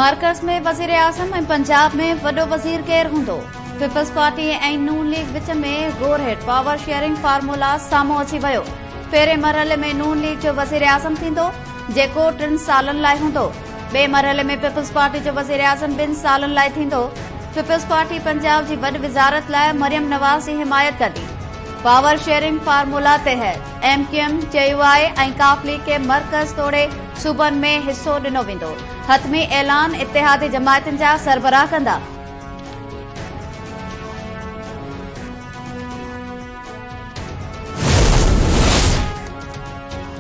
मरकज़ में वज़ीर आज़म ऐं पंजाब में वॾो वज़ीर केरु हूंदो? पीपल्स पार्टी ऐं नून लीग विच में गोरहेट पावर शेयरिंग फार्मूला साम्हूं अची वियो। पहिरें मरहले में नून लीग जो वज़ीर आज़म थींदो, जेको 3 सालनि लाइ हूंदो। ॿिए मरहले में पीपल्स पार्टी जो वज़ीर आज़म 2 सालनि लाइ थींदो। पीपल्स पार्टी पंजाब जी वॾी विज़ारत लाइ मरियम नवाज़ जी हिमायत कंदी। पावर शेयरिंग फार्मूला तहत MQM, JUI ऐं काफ लीग खे मरकज़ तोड़े सूबनि में हिसो ॾिनो वेंदो। हतमी ऐलान इत्तेहादी जमायतुनि जा सरबराह कंदा।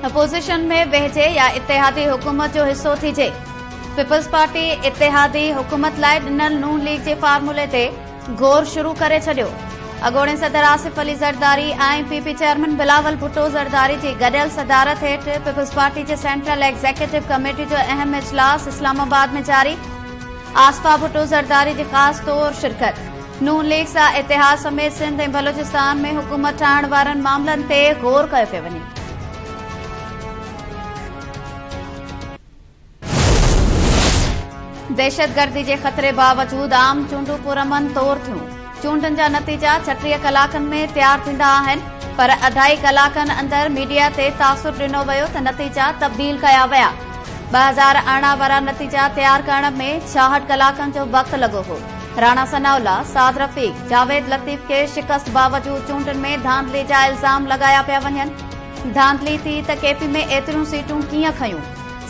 अपोजिशन में वेहिजे या इत्तेहादी हुकूमत जो हिस्सो थीजे। पीपल्स पार्टी इत्तेहादी हुकूमत लाइ ॾिनल नून लीग जे फार्मूले ते गौर शुरू करे छॾियो। अॻोणे सदर आसिफ अली ज़रदारी ऐं PP चेयरमैन बिलावल भुट्टो ज़रदारी जी गॾियल सदारत हेठि पीपल्स पार्टी जे सेंट्रल एग्ज़ीक्यूटिव कमेटी जो अहम इजलास इस्लामाबाद में जारी। आसफा भुट्टो ज़रदारी जी ख़ासि तौर शिरकत। नून लीग सां इतिहाद समेत सिंध ऐं बलोचिस्तान में हुकूमत ठाहिण वारनि मामलनि ते गौर कयो पियो वञे। दहशतगर्दी जे ख़तरे बावजूद आम चूंडूं पुरअमन तौर थियूं। चूंडुनि जा नतीजा 36 कलाकनि में तयार थींदा आहिनि, पर 2.5 कलाकनि अंदर मीडिया ते तासुर ॾिनो वियो त नतीजा तब्दील कया विया। 2018 वारा नतीजा तयार करण में 66 कलाकनि जो वक़्तु लॻो हो। राणा सनाउल्ला, साद रफ़ीक, जावेद लतीफ़ खे शिकस्त बावजूद चूंडुनि में धांधली जा इल्ज़ाम लॻाया पिया वञनि। धांधली थी त KP में एतिरियूं सीटूं कीअं खयूं?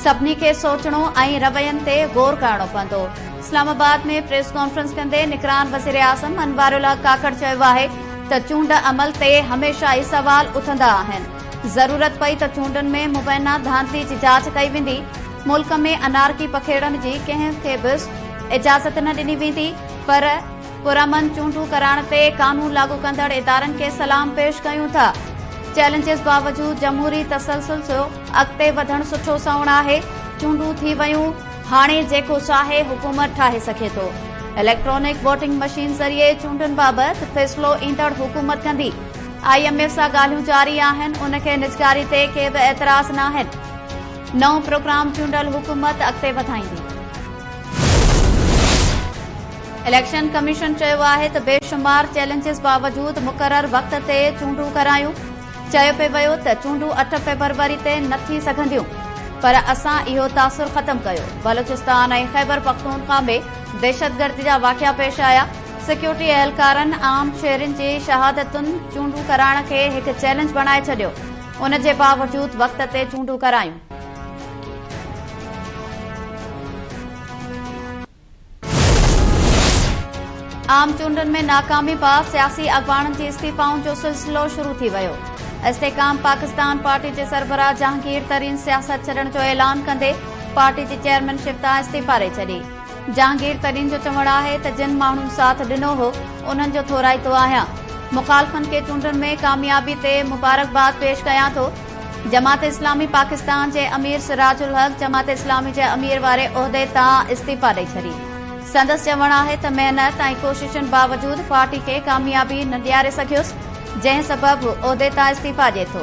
सभिनी खे सोचणो ऐं रवैयनि ते गौर करणो पवंदो। इस्लामाबाद में प्रेस कॉन्फ्रेंस कंदे निगरान वज़ीर आज़म अनवारुल हक काकड़ चयो आहे त चूंड अमल ते हमेशह ई सवाल उथंदा आहिनि। ज़रूरत पई त चूंडुनि में मुबैना धांधली जी जांच कई वेंदी। मुल्क में अनारकी पखेड़ण जी कंहिंखे बि इजाज़त न ॾिनी वेंदी, पर पुरअमन चूंडूं कराइण ते कानून लागू कंदड़ इदारनि खे सलाम पेश कयूं था। चैलेंजिस बावजूद जमहूरी तसलसल जो अॻिते वधण सुठो सवण आहे। चूंडूं थी वयूं, हाणे जेको चाहे हुकूमत ठाहे सघे थो। इलेक्ट्रॉनिक वोटिंग मशीन ज़रिए चूंडुनि बाबति फ़ैसिलो ईंदड़ हुकूमत कंदी। IMF सां ॻाल्हियूं जारी आहिनि, उनखे निजकारी ते के बि एतिराज़ न आहिनि। नओं प्रोग्राम चूंडल हुकूमत अॻिते वधाईंदी। इलेक्शन कमीशन चयो आहे त बेशुमार चैलेंजिस बावजूद मुक़रर वक़्त ते चूंडूं करायूं। चयो पियो वियो त चूंडूं 8 फ़रवरी ते न थी सघंदियूं, पर असां इहो तासुर ख़त्म कयो। बलोचिस्तान ऐं ख़ैबर पख्तूनख्वा में दहशतगर्दी जा वाक़िया पेश आया। सिक्योरिटी एहलकारनि आम शहरियुनि जी शहादतुनि चूंडूं कराइण खे हिकु चैलेंज बणाए छॾियो। उन जे बावजूद वक़्त ते चूंडूं करायूं। आम चूंडुनि में नाकामी बाद सियासी अॻवाननि जी इस्तीफ़ाउनि जो सिलसिलो शुरू थी वियो। इस्तेकाम पाकिस्तान पार्टी जे सरबराह जहांगीर तरीन सियासत छॾण जो ऐलान कंदे पार्टी जी चेयरमैनशिप तां इस्तीफ़ा ॾेई छॾी। जहांगीर तरीन जो चवणु आहे त जिन माण्हुनि साथ ॾिनो हो उन्हनि जो थोराईतो आहियां। मुख़ालिफ़नि खे चूंडुनि में कामयाबी ते मुबारकबाद पेश कयां थो। जमात इस्लामी पाकिस्तान जे अमीर सिराजुल हक जमात इस्लामी जे अमीर वारे उहिदे तां इस्तीफ़ा ॾेई छॾी। संदसि चवणु आहे त महिनत ऐं कोशिशुनि बावजूद पार्टी खे कामयाबी न ॾियारे सघियुसि, जंहिं सबबि उहिदे तां इस्तीफ़ा ॾिए थो।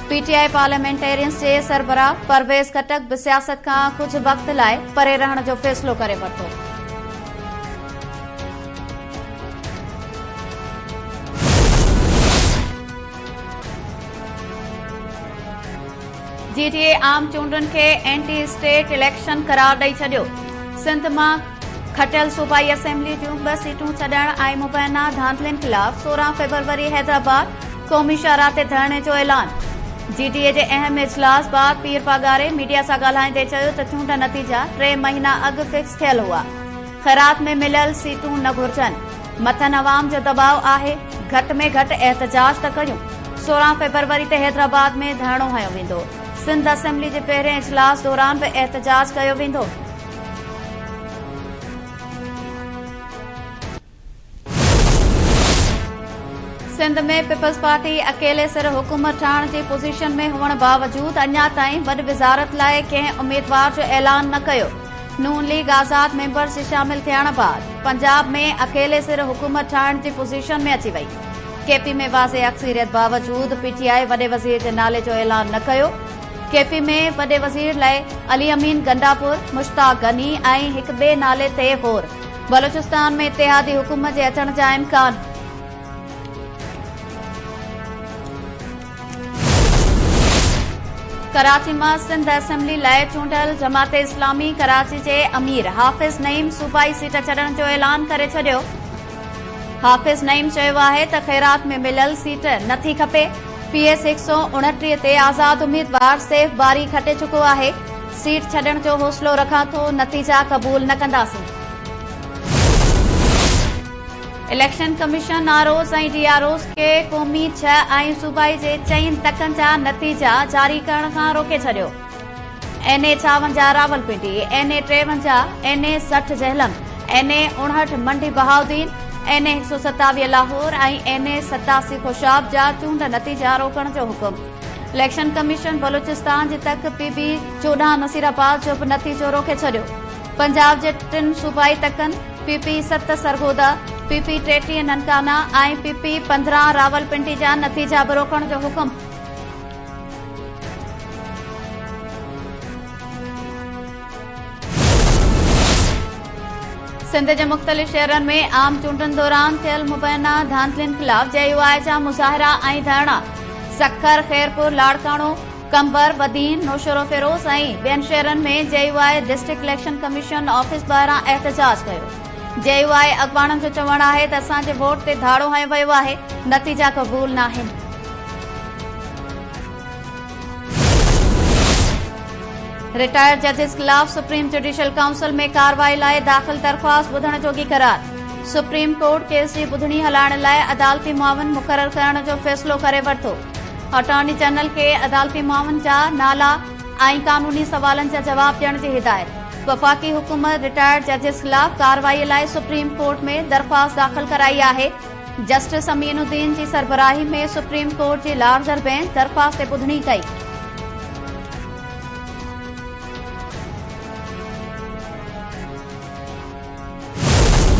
PTI पार्लियामेंटेरियंस जे सरबराह परवेज़ खटक बि सियासत खां कुझु वक़्त लाइ परे रहण जो फ़ैसिलो करे वरितो। GTA आम चूंडुनि खे एंटी स्टेट इलेक्शन करार ॾेई छॾियो। सिंध मां खटियल सूबाई असेंबली जूं 2 सीटूं छॾण ऐं मुबैना धांधलियुनि ख़िलाफ़ 16 फ़रवरी हैदराबाद क़ौमी शाहराह ते धरणे जो ऐलान। GTA जे अहम इजलास बाद पीर पागारे मीडिया सां ॻाल्हाईंदे चयो त चूंड नतीजा 3 महीना अॻु फिक्स थियल हुआ। ख़ैरात में मिलियल सीटूं न घुर्जनि। मथनि अवाम जो दबाव आहे, घटि में घटि एहतजाज त करियूं। 16 फ़रवरी ते हैदराबाद में धरणो हयो वेंदो। सिंध असेंबली जे पहिरें इजलास दौरान बि एहतजाज कयो वेंदो। सिंध में पीपल्स पार्टी अकेले सिर हुकूमत ठाहिण जी पोज़ीशन में हुअण बावजूद अञा ताईं वॾी विज़ारत लाइ कंहिं उम्मीदवार जो ऐलान न कयो। नून लीग आज़ाद मेंबर्स जे शामिल थियण बाद पंजाब में अकेले सिर हुकूमत ठाहिण जी पोज़ीशन में अची वई। KP में वाज़े अक्सरियत बावजूद PTI वॾे वज़ीर जे नाले जो ऐलान न कयो। केपी में वॾे वज़ीर लाइ अली अमीन गंडापुर, मुश्ताक गनी ऐं हिक ॿिए नाले ते ग़ौर। बलूचिस्तान में इत्तेहादी हुकूमत जे अचण जा इम्कान। कराची में सिंध असेंबली लाइ चूंडियल जमात इस्लामी कराची जे अमीर हाफ़िज़ नईम सूबाई सीट छॾण जो ऐलान करे छॾियो। हाफ़िज़ नईम चयो आहे त ख़ैरात में मिलियल सीट नथी खपे। PS 129 ते आज़ाद उम्मीदवार सैफ बारी खटे चुको आहे। सीट छॾण जो हौसलो रखां थो, नतीजा क़बूल न कंदासीं। इलेक्शन कमीशन आरओस ऐं DROs खे क़ौमी 6 ऐं सूबाई जे 4 तकनि जा नतीजा जारी करण खां रोके छॾियो। NA 52 Rawalpindi, NA 53, NA 60 Jhelum, NA 59 मंडी बहाउद्दीन, NA 127 लाहौर ऐं NA 87 खुशाब जा चूंड नतीजा रोकण जो हुकुम। इलेक्शन कमीशन बलूचिस्तान जी तक PB 14 नसीराबाद जो बि नतीजो रोके छॾियो। पंजाब जे 3 सूबाई तकनि PP 7 सरगोदा, PP 33 ननकाना ऐं PP 15 रावलपिंडी जा नतीजा बि रोकण जो हुकुम। सिंध जे मुख़्तलिफ़ शहरनि में आम चूंडनि दौरान थियल मुबैना धांधलियुनि ख़िलाफ़ JUI जा मुज़ाहिरा ऐं धरना। सखर, खैरपुर, लाड़काणो, कंबर, बदीन, नौशरो फिरोज़ ऐं ॿियनि शहरनि में JUI district election commission office ॿाहिरां एहतजाज कयो। JUI अॻवाननि जो चवणु आहे त असांजे वोट ते धाड़ो हयो वियो आहे, नतीजा क़बूल न आहिनि। रिटायर्ड जजिस ख़िलाफ़ सुप्रीम जुडिशियल काउंसिल में कार्रवाई लाइ दाख़िल दरख़्वास्त ॿुधण जोगी करार। सुप्रीम कोर्ट केस जी ॿुधणी हलाइण लाइ अदालती मुआविन मुक़रर करण जो फ़ैसिलो करे वरितो। अटॉर्नी जनरल खे अदालती मुआविन जा नाला ऐं कानूनी सवालनि जा जवाब ॾियण जी हिदायत। वफ़ाक़ी हुकूमत रिटायर्ड जजिस ख़िलाफ़ कार्रवाई लाइ सुप्रीम कोर्ट में दरख़्वास्त दाख़िल कराई आहे। जस्टिस अमीनुद्दीन जी सरबराही में सुप्रीम कोर्ट जी लार्जर बेंच दरख़्वास्त ते ॿुधणी कई।